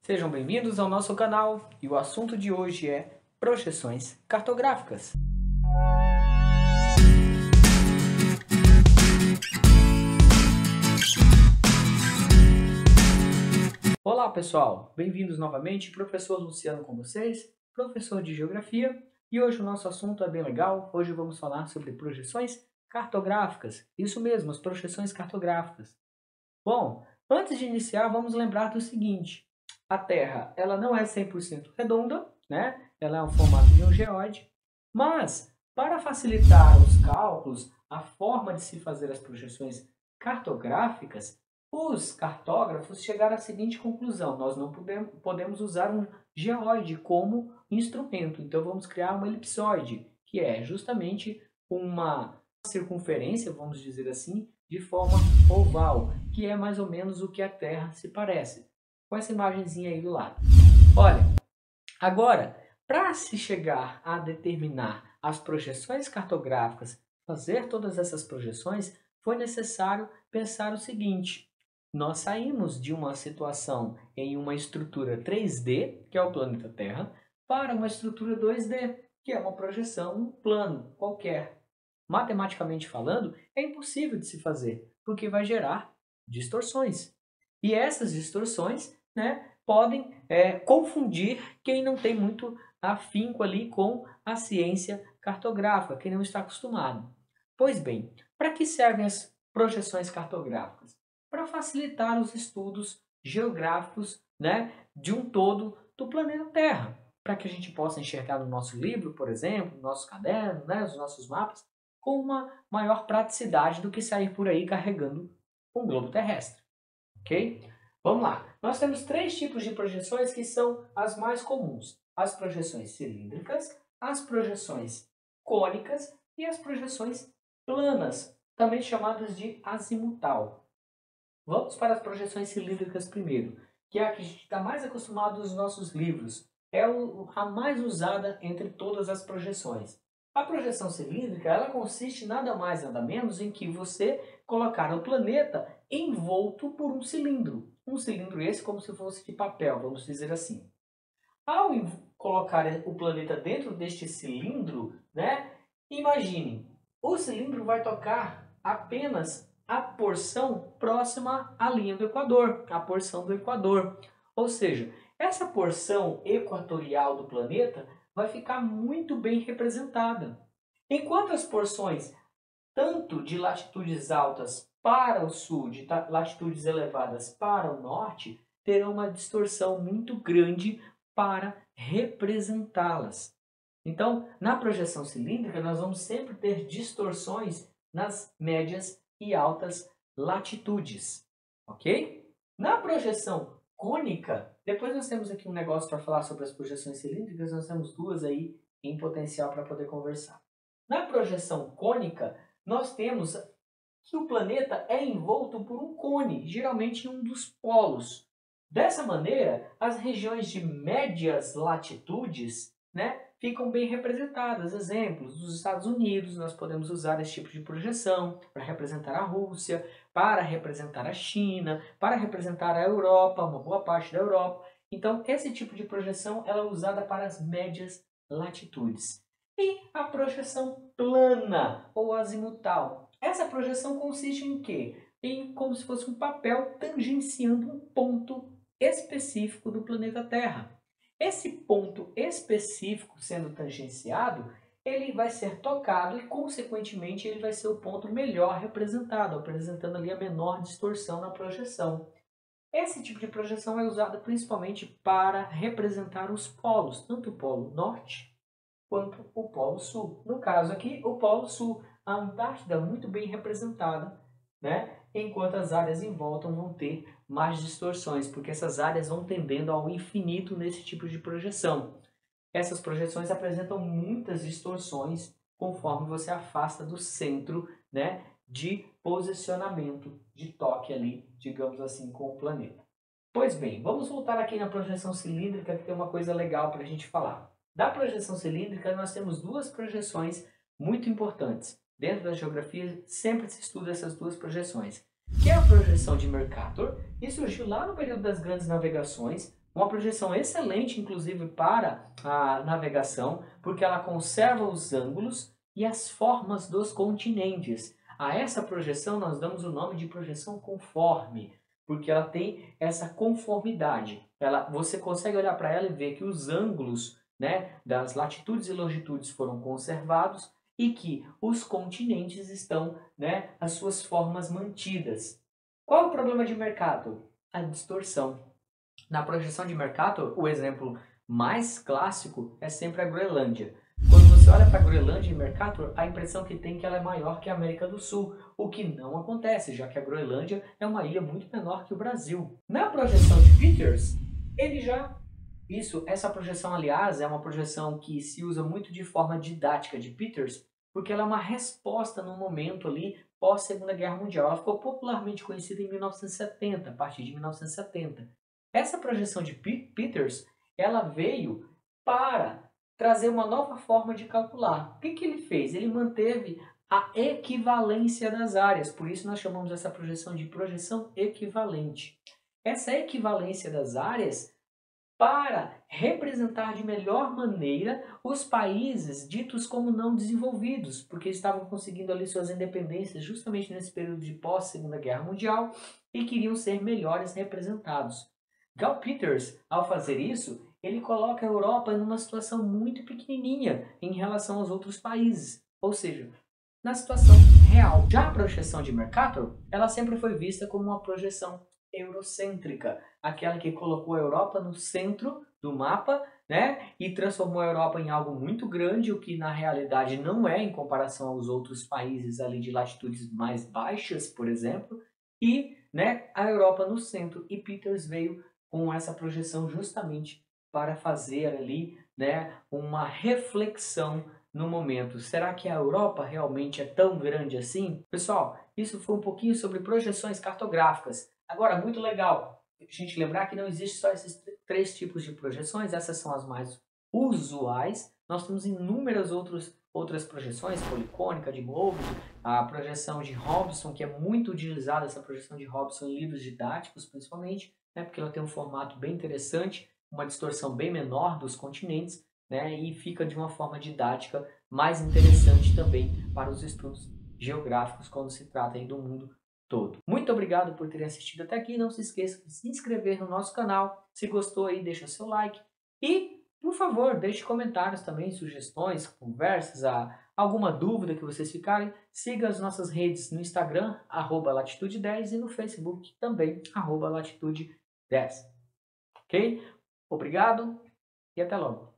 Sejam bem-vindos ao nosso canal e o assunto de hoje é projeções cartográficas. Olá pessoal, bem-vindos novamente, professor Luciano com vocês, professor de Geografia, e hoje o nosso assunto é bem legal. Hoje vamos falar sobre projeções cartográficas, isso mesmo, as projeções cartográficas. Bom, antes de iniciar, vamos lembrar do seguinte: a Terra ela não é 100% redonda, né? Ela é o formato de um geóide, mas para facilitar os cálculos, a forma de se fazer as projeções cartográficas, os cartógrafos chegaram à seguinte conclusão: nós não podemos usar um geóide como instrumento, então vamos criar uma elipsoide, que é justamente uma circunferência, vamos dizer assim, de forma oval, que é mais ou menos o que a Terra se parece, com essa imagenzinha aí do lado. Olha, agora, para se chegar a determinar as projeções cartográficas, fazer todas essas projeções, foi necessário pensar o seguinte: nós saímos de uma situação em uma estrutura 3D, que é o planeta Terra, para uma estrutura 2D, que é uma projeção, um plano qualquer. Matematicamente falando, é impossível de se fazer, porque vai gerar distorções. E essas distorções, né, podem confundir quem não tem muito afinco ali com a ciência cartográfica, quem não está acostumado. Pois bem, para que servem as projeções cartográficas? Para facilitar os estudos geográficos, né, de um todo do planeta Terra, para que a gente possa enxergar no nosso livro, por exemplo, no nosso caderno, né, os nossos mapas, com uma maior praticidade do que sair por aí carregando um globo terrestre. Ok? Vamos lá. Nós temos três tipos de projeções que são as mais comuns: as projeções cilíndricas, as projeções cônicas e as projeções planas, também chamadas de azimutal. Vamos para as projeções cilíndricas primeiro, que é a que a gente está mais acostumado nos nossos livros. É a mais usada entre todas as projeções. A projeção cilíndrica ela consiste nada mais nada menos em que você colocar o planeta envolto por um cilindro. Um cilindro esse como se fosse de papel, vamos dizer assim. Ao colocar o planeta dentro deste cilindro, né, imagine, o cilindro vai tocar apenas a porção próxima à linha do Equador, a porção do Equador. Ou seja, essa porção equatorial do planeta vai ficar muito bem representada. Enquanto as porções, tanto de latitudes altas para o sul, de latitudes elevadas para o norte, terão uma distorção muito grande para representá-las. Então, na projeção cilíndrica, nós vamos sempre ter distorções nas médias e altas latitudes, ok? Na projeção cônica, depois nós temos aqui um negócio para falar sobre as projeções cilíndricas, nós temos duas aí em potencial para poder conversar. Na projeção cônica, nós temos que o planeta é envolto por um cone, geralmente em um dos polos. Dessa maneira, as regiões de médias latitudes, né, ficam bem representadas. Exemplos, dos Estados Unidos, nós podemos usar esse tipo de projeção para representar a Rússia, para representar a China, para representar a Europa, uma boa parte da Europa. Então, esse tipo de projeção ela é usada para as médias latitudes. E a projeção plana ou azimutal. Essa projeção consiste em quê? Em como se fosse um papel tangenciando um ponto específico do planeta Terra. Esse ponto específico sendo tangenciado, ele vai ser tocado e, consequentemente, ele vai ser o ponto melhor representado, apresentando ali a menor distorção na projeção. Esse tipo de projeção é usada principalmente para representar os polos, tanto o polo norte quanto o polo sul. No caso aqui, o polo sul, a Antártida muito bem representada, né? Enquanto as áreas em volta vão ter mais distorções, porque essas áreas vão tendendo ao infinito nesse tipo de projeção. Essas projeções apresentam muitas distorções conforme você afasta do centro, né, de posicionamento, de toque ali, digamos assim, com o planeta. Pois bem, vamos voltar aqui na projeção cilíndrica, que tem uma coisa legal para a gente falar. Da projeção cilíndrica, nós temos duas projeções muito importantes. Dentro da geografia, sempre se estuda essas duas projeções, que é a projeção de Mercator, que surgiu lá no período das grandes navegações, Uma projeção excelente, inclusive, para a navegação, porque ela conserva os ângulos e as formas dos continentes. A essa projeção nós damos o nome de projeção conforme, porque ela tem essa conformidade. Você consegue olhar para ela e ver que os ângulos, né, das latitudes e longitudes foram conservados e que os continentes estão, né, as suas formas mantidas. Qual é o problema de Mercator? A distorção. Na projeção de Mercator, o exemplo mais clássico é sempre a Groenlândia. Quando você olha para a Groenlândia em Mercator, a impressão que tem é que ela é maior que a América do Sul, o que não acontece, já que a Groenlândia é uma ilha muito menor que o Brasil. Na projeção de Peters, essa projeção, aliás, é uma projeção que se usa muito de forma didática de Peters, porque ela é uma resposta no momento ali pós-Segunda Guerra Mundial. Ela ficou popularmente conhecida em 1970, a partir de 1970. Essa projeção de Peters, ela veio para trazer uma nova forma de calcular. O que ele fez? Ele manteve a equivalência das áreas, por isso nós chamamos essa projeção de projeção equivalente. Essa equivalência das áreas para representar de melhor maneira os países ditos como não desenvolvidos, porque estavam conseguindo ali suas independências justamente nesse período de pós-Segunda Guerra Mundial e queriam ser melhores representados. Gal Peters, ao fazer isso, ele coloca a Europa numa situação muito pequenininha em relação aos outros países, ou seja, na situação real. Já a projeção de Mercator, ela sempre foi vista como uma projeção eurocêntrica, aquela que colocou a Europa no centro do mapa, né, e transformou a Europa em algo muito grande, o que na realidade não é em comparação aos outros países ali de latitudes mais baixas, por exemplo, e, né, a Europa no centro. E Peters veio com essa projeção justamente para fazer ali, né, uma reflexão no momento. Será que a Europa realmente é tão grande assim? Pessoal, isso foi um pouquinho sobre projeções cartográficas. Agora, muito legal a gente lembrar que não existe só esses três tipos de projeções, essas são as mais usuais. Nós temos inúmeras outras projeções, policônica, de Mobius, a projeção de Robson, que é muito utilizada, essa projeção de Robson em livros didáticos, principalmente, né, porque ela tem um formato bem interessante, uma distorção bem menor dos continentes, né, e fica de uma forma didática mais interessante também para os estudos geográficos quando se trata aí do mundo todo. Muito obrigado por terem assistido até aqui. Não se esqueça de se inscrever no nosso canal. Se gostou aí, deixa seu like. E, por favor, deixe comentários também, sugestões, conversas, alguma dúvida que vocês ficarem. Siga as nossas redes no Instagram, @latitude10 e no Facebook também, @latitude10. Ok? Obrigado e até logo.